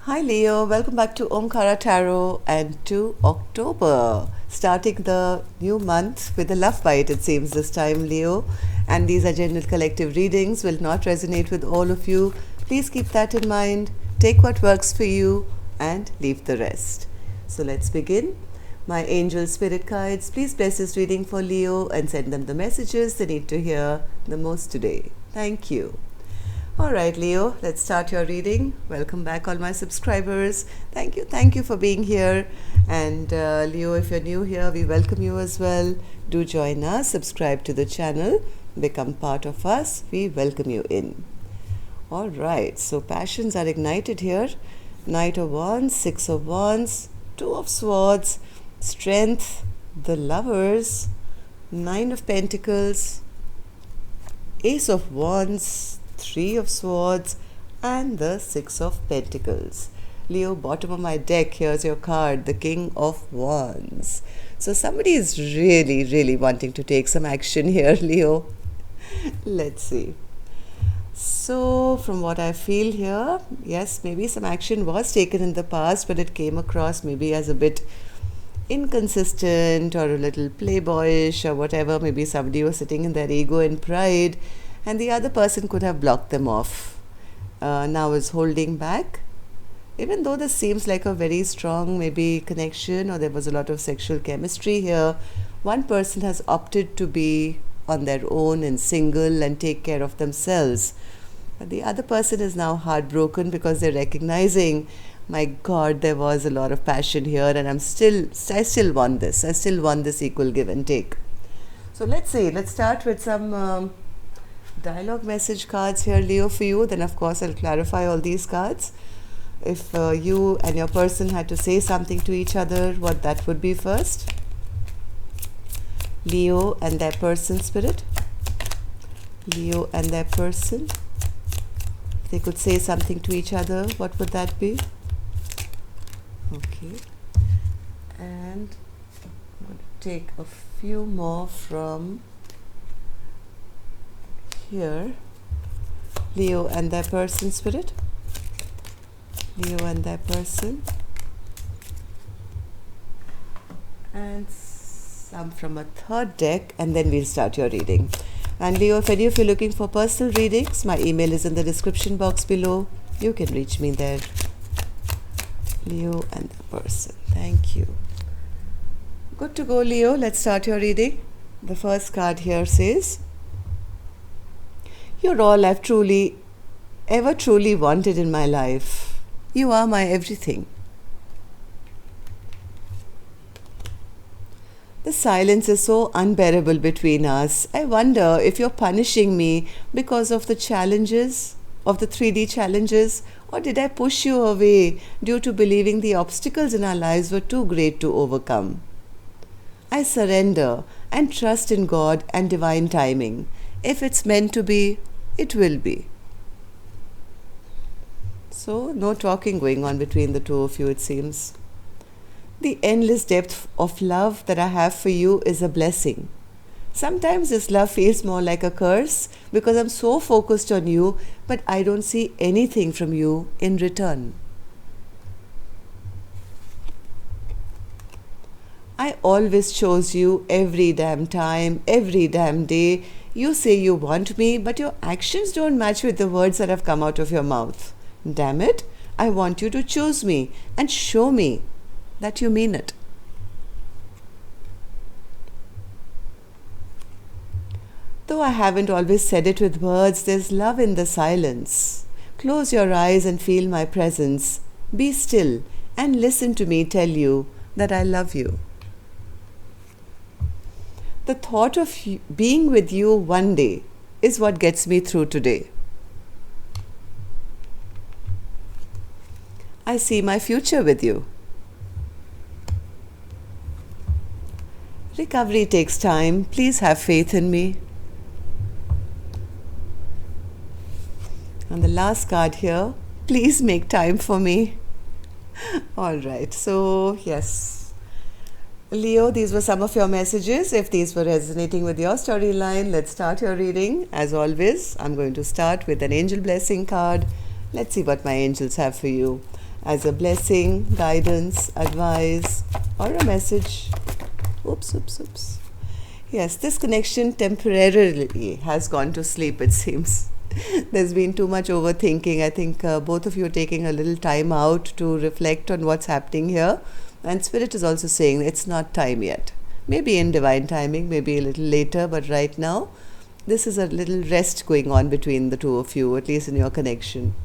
Hi Leo, welcome back to Omkara Tarot and to October. Starting the new month with a love bite, it seems this time, Leo. And these are general collective readings, will not resonate with all of you. Please keep that in mind. Take what works for you and leave the rest. So let's begin. My angel spirit guides, please bless this reading for Leo and send them the messages they need to hear the most today. Thank you. Alright Leo, let's start your reading. Welcome back all my subscribers. Thank you for being here. And Leo, if you're new here, we welcome you as well. Do join us, subscribe to the channel, become part of us. We welcome you in. Alright, so passions are ignited here. Knight of Wands, Six of Wands, Two of Swords, Strength, the Lovers, Nine of Pentacles, Ace of Wands, Three of Swords and the Six of Pentacles. Leo, bottom of my deck, here's your card, the King of Wands. So somebody is really wanting to take some action here, Leo. Let's see. So from what I feel here, yes, maybe some action was taken in the past, but it came across maybe as a bit inconsistent or a little playboyish or whatever. Maybe somebody was sitting in their ego and pride, and the other person could have blocked them off. Now is holding back. Even though this seems like a very strong maybe connection or there was a lot of sexual chemistry here, one person has opted to be on their own and single and take care of themselves. But the other person is now heartbroken because they're recognizing, my God, there was a lot of passion here and I still want this. I still want this equal give and take. So let's see. Let's start with some dialogue message cards here, Leo, for you. Then of course I'll clarify all these cards. If you and your person had to say something to each other, what that would be first. Leo and their person, spirit. Leo and their person. If they could say something to each other, what would that be? Okay. And I'm going to take a few more from here. Leo and their person, spirit. Leo and their person. And some from a third deck, and then we'll start your reading. And Leo, if any of you are looking for personal readings, my email is in the description box below. You can reach me there. Leo and the person. Thank you. Good to go, Leo. Let's start your reading. The first card here says, you're all I've ever truly wanted in my life. You are my everything. The silence is so unbearable between us. I wonder if you're punishing me because of the challenges, of the 3D challenges, or did I push you away due to believing the obstacles in our lives were too great to overcome? I surrender and trust in God and divine timing. If it's meant to be, it will be. So, no talking going on between the two of you, it seems. The endless depth of love that I have for you is a blessing. Sometimes this love feels more like a curse because I'm so focused on you, but I don't see anything from you in return. I always chose you every damn time, every damn day. You say you want me, but your actions don't match with the words that have come out of your mouth. Damn it, I want you to choose me and show me that you mean it. Though I haven't always said it with words, there's love in the silence. Close your eyes and feel my presence. Be still and listen to me tell you that I love you. The thought of being with you one day is what gets me through today. I see my future with you. Recovery takes time. Please have faith in me. And the last card here, please make time for me. All right, so yes. Leo, these were some of your messages. If these were resonating with your storyline, let's start your reading. As always, I'm going to start with an angel blessing card. Let's see what my angels have for you. as a blessing, guidance, advice, or a message. Oops, oops, oops. Yes, this connection temporarily has gone to sleep, it seems. There's been too much overthinking. I think both of you are taking a little time out to reflect on what's happening here. And Spirit is also saying it's not time yet. Maybe in divine timing, maybe a little later, but right now, this is a little rest going on between the two of you, at least in your connection.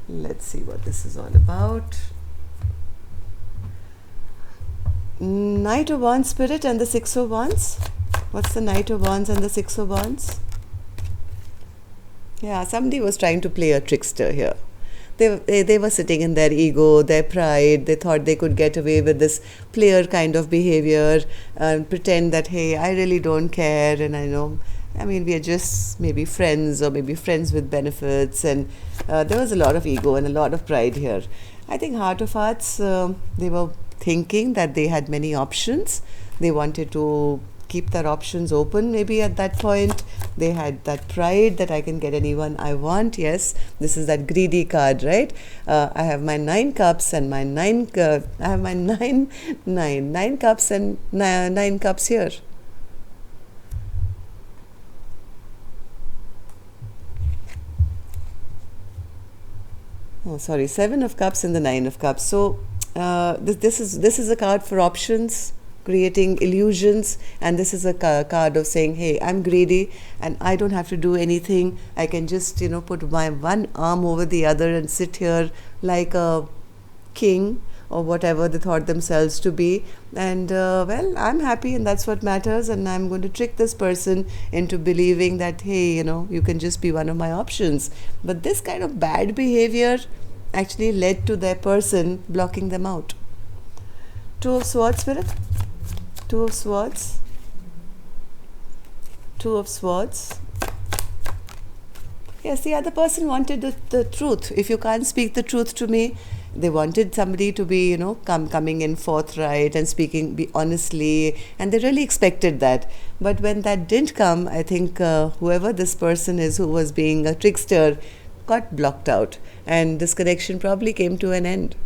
Let's see what this is all about. Knight of Wands, Spirit, and the Six of Wands. What's the Knight of Wands and the Six of Wands? Yeah, somebody was trying to play a trickster here. They were sitting in their ego, their pride. They thought they could get away with this player kind of behavior and pretend that, hey, I really don't care, and we are just maybe friends, or maybe friends with benefits. And there was a lot of ego and a lot of pride here. I think Heart of Hearts, they were thinking that they had many options. They wanted to keep their options open. Maybe at that point they had that pride that I can get anyone I want. Yes, this is that greedy card, right? I have my 9 cups and my 9 cups and 9 cups here. Oh, sorry, 7 of cups and the 9 of cups. So this is a card for options, creating illusions, and this is a card of saying, hey, I'm greedy and I don't have to do anything. I can just put my one arm over the other and sit here like a king, or whatever they thought themselves to be, and I'm happy, and that's what matters. And I'm going to trick this person into believing that, hey, you can just be one of my options. But this kind of bad behavior actually led to their person blocking them out. 2 of Swords, Spirit. 2 of Swords. 2 of Swords. Yes, the other person wanted the truth. If you can't speak the truth to me, they wanted somebody to be, coming in forthright and speaking be honestly, and they really expected that. But when that didn't come, I think whoever this person is who was being a trickster got blocked out, and this connection probably came to an end.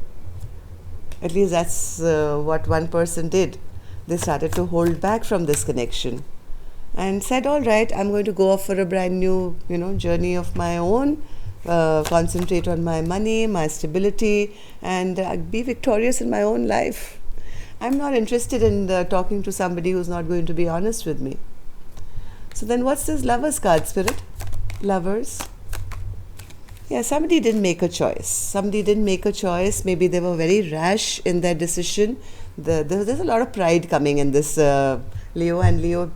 At least that's what one person did. They started to hold back from this connection and said, all right, I'm going to go off for a brand new, journey of my own, concentrate on my money, my stability, and be victorious in my own life. I'm not interested in talking to somebody who's not going to be honest with me. So then what's this Lovers card, Spirit? Lovers. Yeah, somebody didn't make a choice. Maybe they were very rash in their decision. There's a lot of pride coming in this, Leo. And Leo,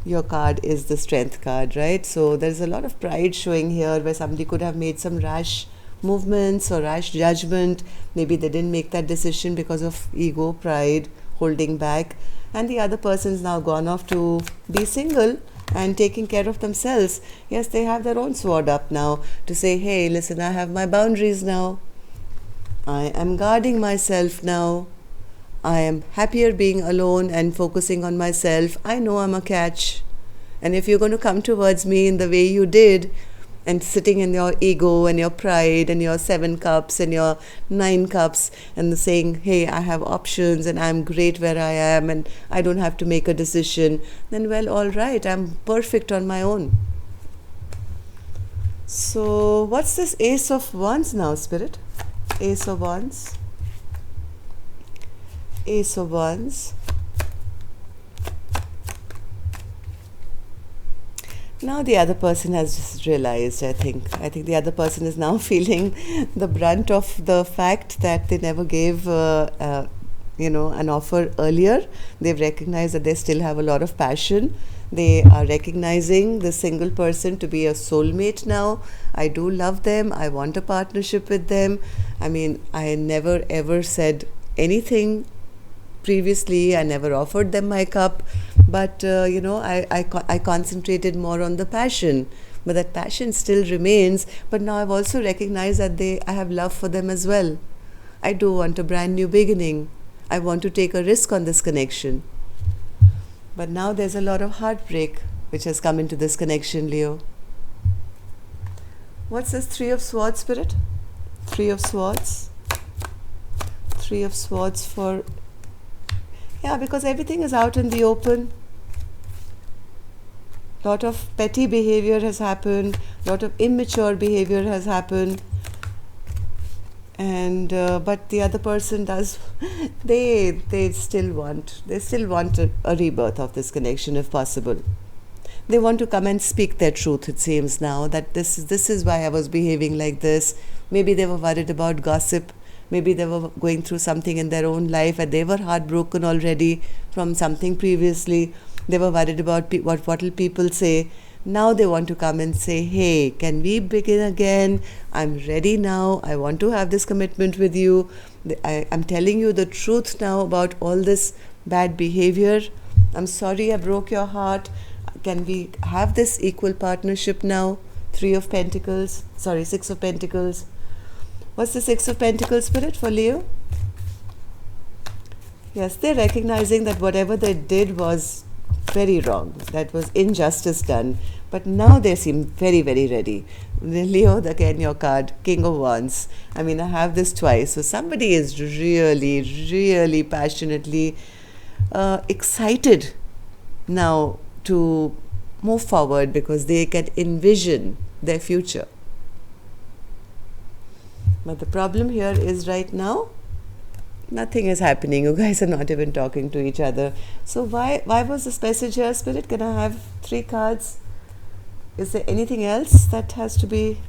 your card is the Strength card, right? So there's a lot of pride showing here, where somebody could have made some rash movements or rash judgment. Maybe they didn't make that decision because of ego, pride, holding back. And the other person's now gone off to be single and taking care of themselves. Yes, they have their own sword up now to say, hey, listen, I have my boundaries now. I am guarding myself now. I am happier being alone and focusing on myself. I know I'm a catch. And if you're going to come towards me in the way you did, and sitting in your ego and your pride and your 7 cups and your 9 cups, and saying, hey, I have options and I'm great where I am and I don't have to make a decision, then well, all right, I'm perfect on my own. So what's this Ace of Wands now, Spirit? Ace of Wands. Ace of Wands. Now the other person has just realized, I think the other person is now feeling the brunt of the fact that they never gave an offer earlier. They've recognized that they still have a lot of passion. They are recognizing the single person to be a soulmate now. I do love them. I want a partnership with them. I mean, I never ever said anything previously. I never offered them my cup, but I concentrated more on the passion. But that passion still remains. But now I've also recognized that I have love for them as well. I do want a brand new beginning. I want to take a risk on this connection. But now there's a lot of heartbreak which has come into this connection, Leo. What's this 3 of Swords, Spirit? Three of Swords. Three of Swords for, yeah, because everything is out in the open. Lot of petty behavior has happened, lot of immature behavior has happened, and but the other person does they still want a rebirth of this connection if possible. They want to come and speak their truth, it seems now, that this is why I was behaving like this. Maybe they were worried about gossip. Maybe they were going through something in their own life and they were heartbroken already from something previously. They were worried about what will people say. Now they want to come and say, hey, can we begin again? I'm ready now. I want to have this commitment with you. I'm telling you the truth now about all this bad behavior. I'm sorry I broke your heart. Can we have this equal partnership now? Six of Pentacles. What's the Six of Pentacles, Spirit, for Leo? Yes, they're recognizing that whatever they did was very wrong. That was injustice done. But now they seem very, very ready. Leo, again, your card, King of Wands. I mean, I have this twice. So somebody is really, really passionately excited now to move forward because they can envision their future. But the problem here is right now, nothing is happening. You guys are not even talking to each other. So why was this message here, Spirit? Can I have 3 cards? Is there anything else that has to be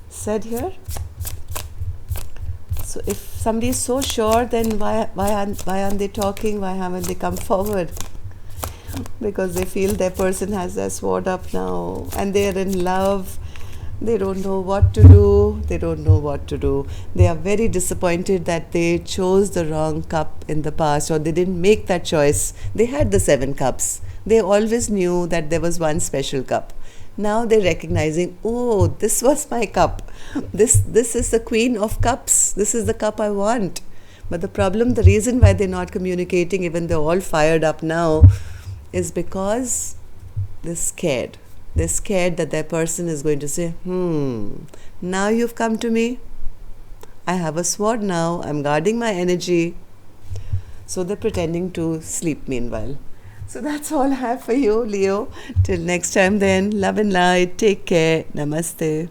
said here? So if somebody is so sure, then why aren't they talking? Why haven't they come forward? Because they feel their person has their sword up now and they are in love. They don't know what to do. They are very disappointed that they chose the wrong cup in the past, or they didn't make that choice. They had the 7 cups. They always knew that there was one special cup. Now they're recognizing, oh, this was my cup. This is the Queen of Cups. This is the cup I want. But the reason why they're not communicating, even they're all fired up now, is because they're scared. They're scared that their person is going to say, now you've come to me. I have a sword now. I'm guarding my energy. So they're pretending to sleep meanwhile. So that's all I have for you, Leo. Till next time then, love and light. Take care. Namaste.